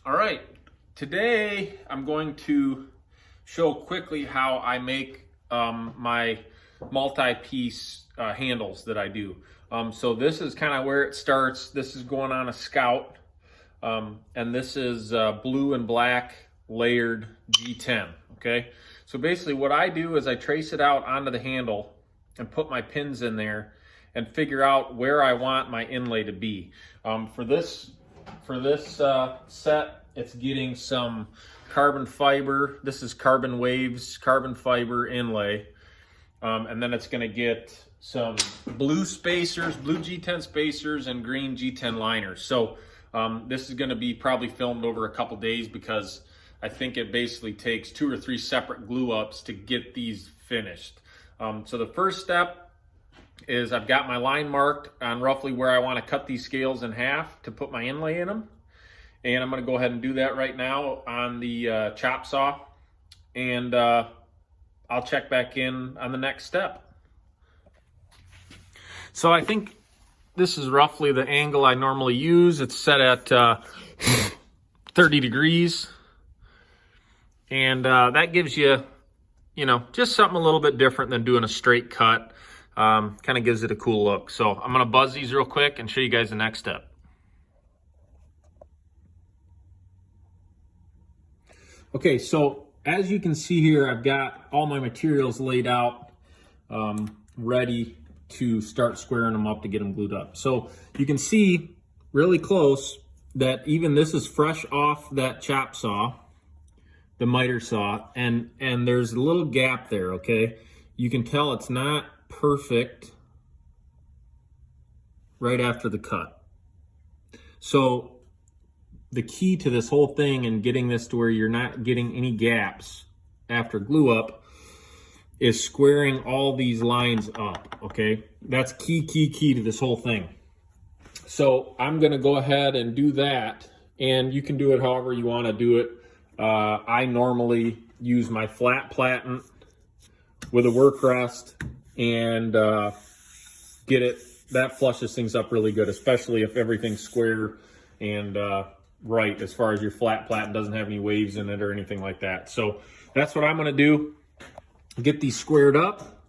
All right, today I'm going to show quickly how I make my multi-piece handles that I do. So this is kind of where it starts. This is going on a Scout, and this is blue and black layered G10, okay? So basically what I do is I trace it out onto the handle and put my pins in there and figure out where I want my inlay to be. For this set, it's getting some carbon fiber. This is Carbon Waves carbon fiber inlay. And then it's gonna get some blue spacers, blue G10 spacers and green G10 liners. So this is gonna be probably filmed over a couple days because I think it basically takes 2 or 3 separate glue ups to get these finished. So the first step is I've got my line marked on roughly where I want to cut these scales in half to put my inlay in them. And I'm going to go ahead and do that right now on the chop saw. And I'll check back in on the next step. So I think this is roughly the angle I normally use. It's set at 30 degrees. And that gives you, just something a little bit different than doing a straight cut. Kind of gives it a cool look. So I'm going to buzz these real quick and show you guys the next step. Okay, so as you can see here, I've got all my materials laid out, ready to start squaring them up to get them glued up. So you can see really close that even this is fresh off that chop saw, the miter saw, and there's a little gap there, okay? You can tell it's not perfect right after the cut. So the key to this whole thing and getting this to where you're not getting any gaps after glue up is squaring all these lines up, okay? That's key to this whole thing. So I'm gonna go ahead and do that, and you can do it however you wanna do it. I normally use my flat platen with a work rest and get it, that flushes things up really good, especially if everything's square and right as far as your flat platen doesn't have any waves in it or anything like that. So that's what I'm gonna do, get these squared up,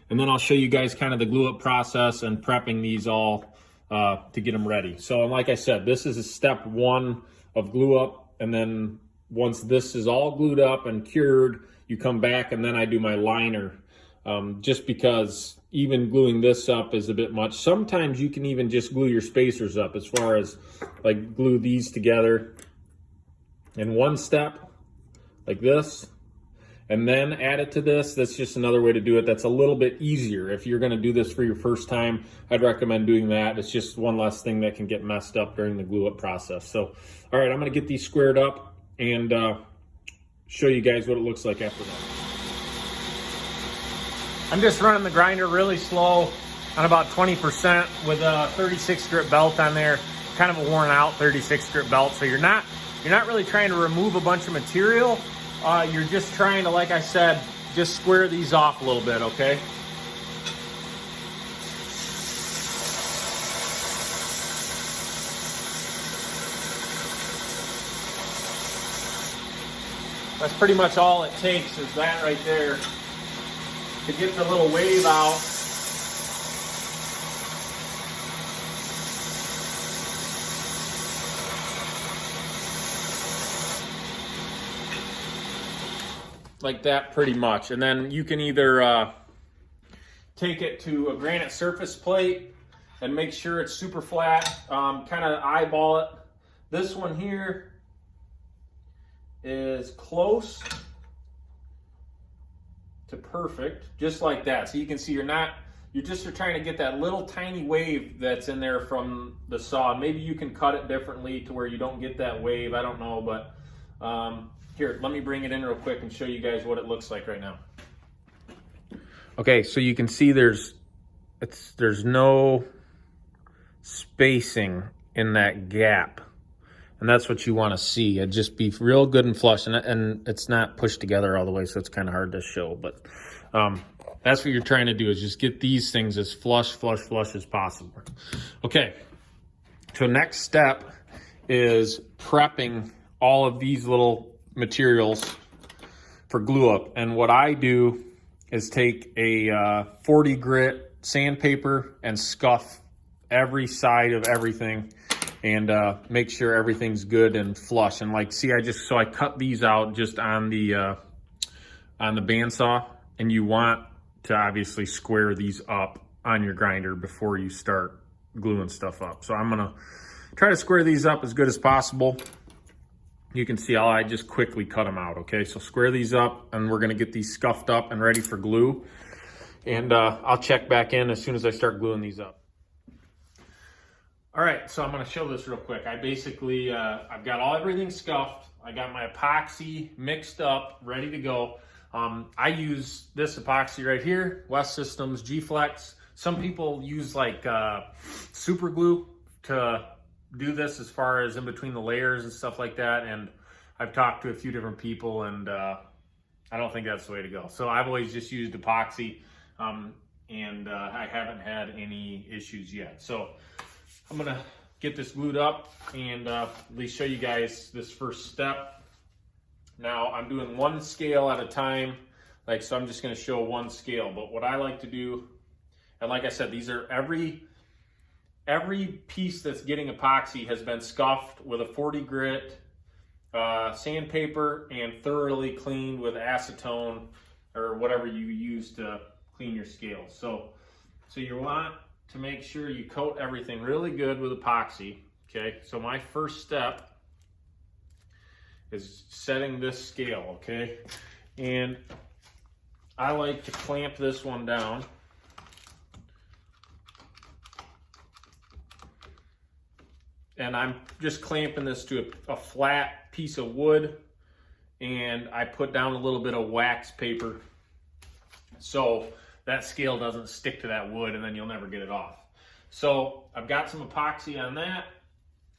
and then I'll show you guys kind of the glue up process and prepping these all to get them ready. So like I said, this is a step 1 of glue up, and then once this is all glued up and cured, you come back and then I do my liner. Just because even gluing this up is a bit much. Sometimes you can even just glue your spacers up, as far as like glue these together in one step like this and then add it to this. That's just another way to do it. That's a little bit easier. If you're gonna do this for your first time, I'd recommend doing that. It's just one less thing that can get messed up during the glue up process. So, all right, I'm gonna get these squared up and show you guys what it looks like after that. I'm just running the grinder really slow on about 20% with a 36 grip belt on there, kind of a worn out 36 grip belt. So you're not really trying to remove a bunch of material. You're just trying to, like I said, just square these off a little bit, okay? That's pretty much all it takes, is that right there, to get the little wave out. Like that, pretty much. And then you can either take it to a granite surface plate and make sure it's super flat, kind of eyeball it. This one here is close to perfect, just like that. So you can see you're trying to get that little tiny wave that's in there from the saw. Maybe you can cut it differently to where you don't get that wave, I don't know, but here, let me bring it in real quick and show you guys what it looks like right now. Okay, so you can see there's no spacing in that gap. And that's what you want to see. It'd just be real good and flush, and it's not pushed together all the way, so it's kind of hard to show. But that's what you're trying to do, is just get these things as flush as possible. Okay, so next step is prepping all of these little materials for glue up. And what I do is take a 40 grit sandpaper and scuff every side of everything and make sure everything's good and flush. And like, see, I cut these out just on the bandsaw, and you want to obviously square these up on your grinder before you start gluing stuff up. So I'm gonna try to square these up as good as possible. You can see I just quickly cut them out, okay? So square these up, and we're gonna get these scuffed up and ready for glue. And I'll check back in as soon as I start gluing these up. All right, so I'm gonna show this real quick. I basically, I've got everything scuffed. I got my epoxy mixed up, ready to go. I use this epoxy right here, West Systems G-Flex. Some people use like super glue to do this as far as in between the layers and stuff like that. And I've talked to a few different people, and I don't think that's the way to go. So I've always just used epoxy, and I haven't had any issues yet. So I'm gonna get this glued up and at least show you guys this first step. Now I'm doing one scale at a time, so I'm just gonna show one scale. But what I like to do, and like I said, these are every piece that's getting epoxy has been scuffed with a 40 grit sandpaper and thoroughly cleaned with acetone or whatever you use to clean your scales. So you want to make sure you coat everything really good with epoxy, okay? So my first step is setting this scale, okay? And I like to clamp this one down. And I'm just clamping this to a flat piece of wood, and I put down a little bit of wax paper so that scale doesn't stick to that wood and then you'll never get it off. So I've got some epoxy on that,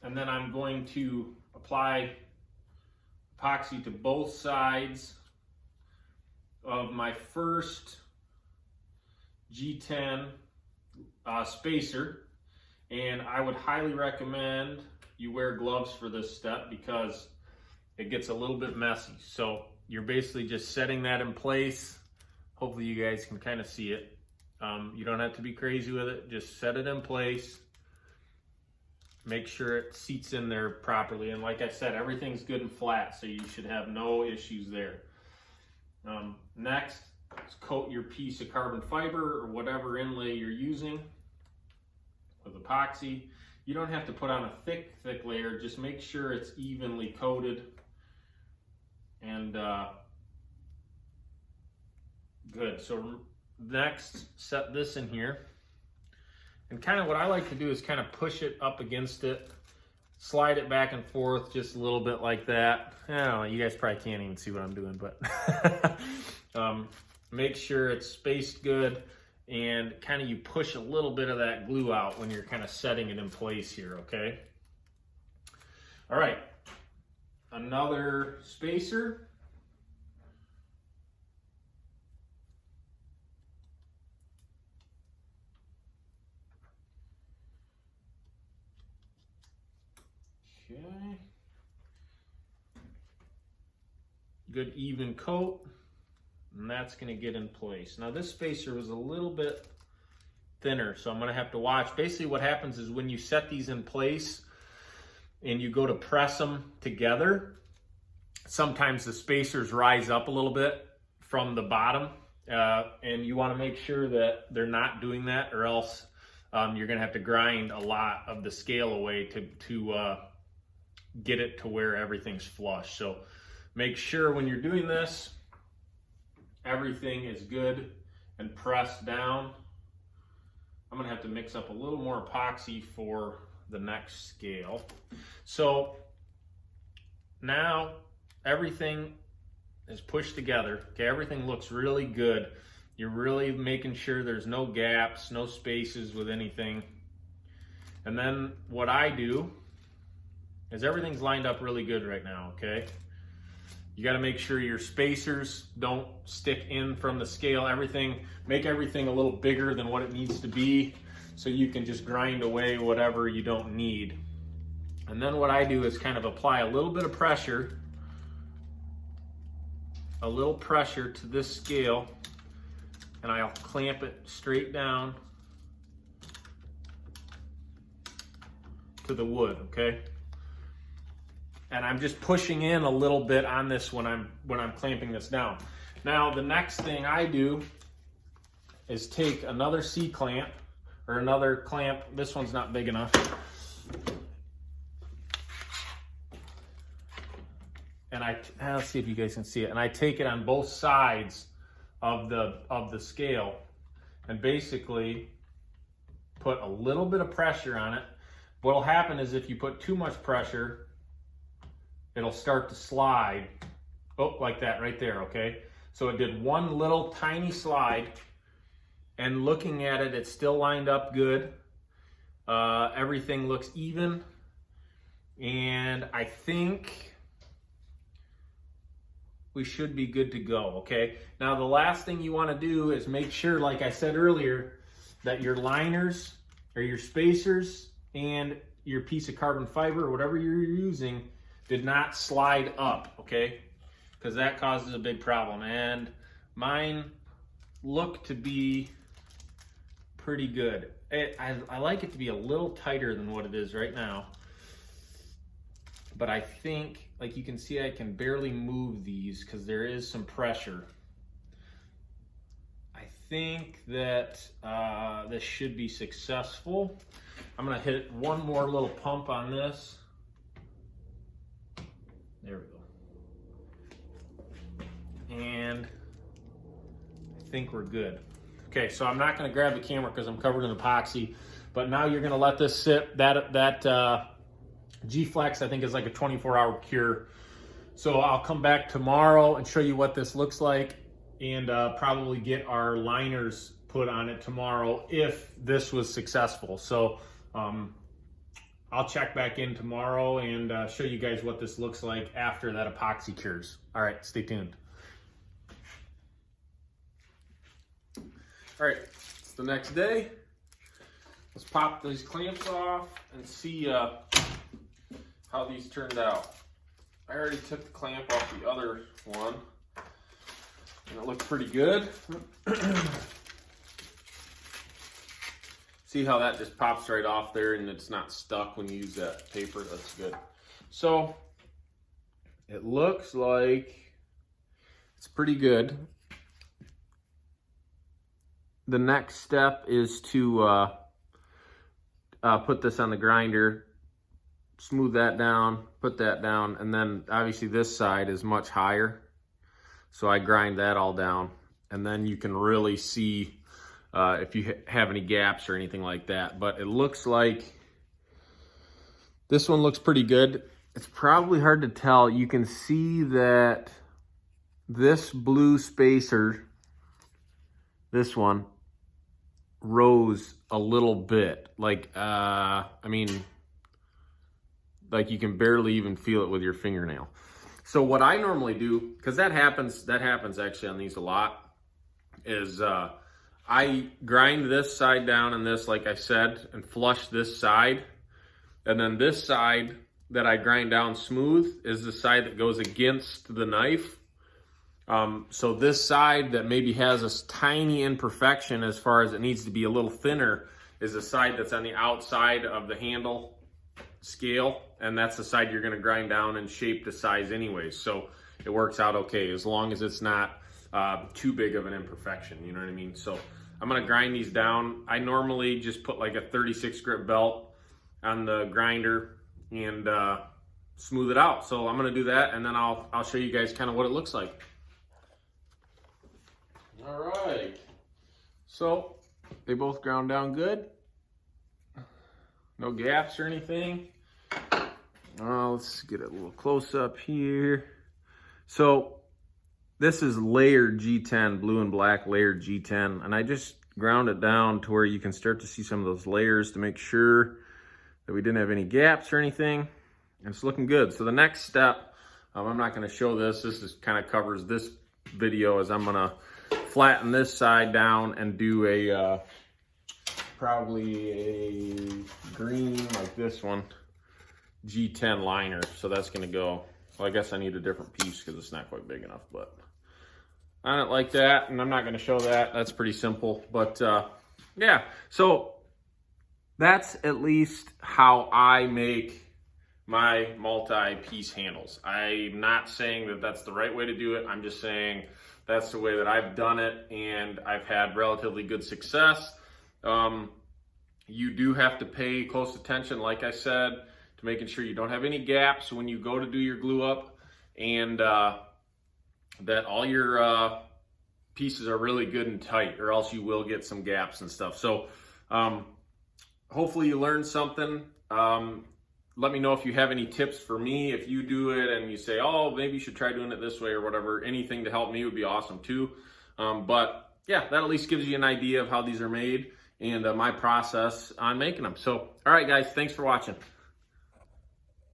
and then I'm going to apply epoxy to both sides of my first G10 spacer. And I would highly recommend you wear gloves for this step because it gets a little bit messy. So you're basically just setting that in place. Hopefully you guys can kind of see it. You don't have to be crazy with it. Just set it in place. Make sure it seats in there properly. And like I said, everything's good and flat, so you should have no issues there. Next, coat your piece of carbon fiber or whatever inlay you're using with epoxy. You don't have to put on a thick layer. Just make sure it's evenly coated. And good. So next, set this in here. And kind of what I like to do is kind of push it up against it, slide it back and forth just a little bit like that. I don't know, you guys probably can't even see what I'm doing, but make sure it's spaced good, and kind of you push a little bit of that glue out when you're kind of setting it in place here, okay? All right, another spacer. Okay. Good even coat, and that's going to get in place. Now this spacer was a little bit thinner, so I'm going to have to watch. Basically what happens is when you set these in place and you go to press them together, sometimes the spacers rise up a little bit from the bottom, and you want to make sure that they're not doing that, or else you're going to have to grind a lot of the scale away to get it to where everything's flush. So make sure when you're doing this, everything is good and pressed down. I'm gonna have to mix up a little more epoxy for the next scale. So now everything is pushed together. Okay, everything looks really good. You're really making sure there's no gaps, no spaces with anything. And then what I do is everything's lined up really good right now, okay? You gotta make sure your spacers don't stick in from the scale. Make everything a little bigger than what it needs to be so you can just grind away whatever you don't need. And then what I do is kind of apply a little bit of pressure, to this scale, and I'll clamp it straight down to the wood, okay? And I'm just pushing in a little bit on this when I'm clamping this down. Now, the next thing I do is take another C-clamp, or another clamp. This one's not big enough. And let's see if you guys can see it. And I take it on both sides of the scale and basically put a little bit of pressure on it. What'll happen is if you put too much pressure, it'll start to slide. Oh, like that right there, okay? So it did one little tiny slide, and looking at it, it's still lined up good. Everything looks even, and I think we should be good to go, okay? Now, the last thing you want to do is make sure, like I said earlier, that your liners or your spacers and your piece of carbon fiber or whatever you're using did not slide up, okay? Because that causes a big problem. And mine look to be pretty good. I like it to be a little tighter than what it is right now. But I think, like you can see, I can barely move these because there is some pressure. I think that this should be successful. I'm gonna hit one more little pump on this. There we go. And I think we're good. Okay, so I'm not gonna grab the camera because I'm covered in epoxy, but now you're gonna let this sit. That G-Flex, I think, is like a 24-hour cure. So I'll come back tomorrow and show you what this looks like, and probably get our liners put on it tomorrow if this was successful. So I'll check back in tomorrow and show you guys what this looks like after that epoxy cures. All right, stay tuned. All right, it's the next day. Let's pop these clamps off and see how these turned out. I already took the clamp off the other one, and it looks pretty good. See how that just pops right off there and it's not stuck when you use that paper? That's good. So it looks like it's pretty good. The next step is to put this on the grinder, smooth that down, put that down, and then obviously this side is much higher. So I grind that all down, and then you can really see if you have any gaps or anything like that. But it looks like this one looks pretty good. It's probably hard to tell. You can see that this blue spacer, this one, rose a little bit. Like, I mean, like you can barely even feel it with your fingernail. So what I normally do, because that happens actually on these a lot, is I grind this side down and this, like I said, and flush this side. And then this side that I grind down smooth is the side that goes against the knife. So this side that maybe has a tiny imperfection as far as it needs to be a little thinner is the side that's on the outside of the handle scale. And that's the side you're gonna grind down and shape the size anyways. So it works out okay as long as it's not too big of an imperfection, you know what I mean? So I'm gonna grind these down. I normally just put like a 36 grit belt on the grinder and smooth it out. So I'm gonna do that, and then I'll show you guys kind of what it looks like. All right, so they both ground down good. No gaps or anything. Let's get a little close up here. So this is layered G10, blue and black layered G10, and I just ground it down to where you can start to see some of those layers to make sure that we didn't have any gaps or anything, and it's looking good. So the next step, I'm not gonna show this, just kind of covers this video, is I'm gonna flatten this side down and do a, probably a green like this one, G10 liner. So that's going to go, well, I guess I need a different piece because it's not quite big enough, but I don't like that, and I'm not going to show that. That's pretty simple, but yeah. So that's at least how I make my multi-piece handles. I'm not saying that that's the right way to do it. I'm just saying that's the way that I've done it, and I've had relatively good success. You do have to pay close attention, like I said, to making sure you don't have any gaps when you go to do your glue up, and that all your pieces are really good and tight, or else you will get some gaps and stuff. So hopefully you learned something. Let me know if you have any tips for me. If you do it and you say, oh, maybe you should try doing it this way or whatever, anything to help me would be awesome too. But yeah, that at least gives you an idea of how these are made and my process on making them. So, all right, guys, thanks for watching.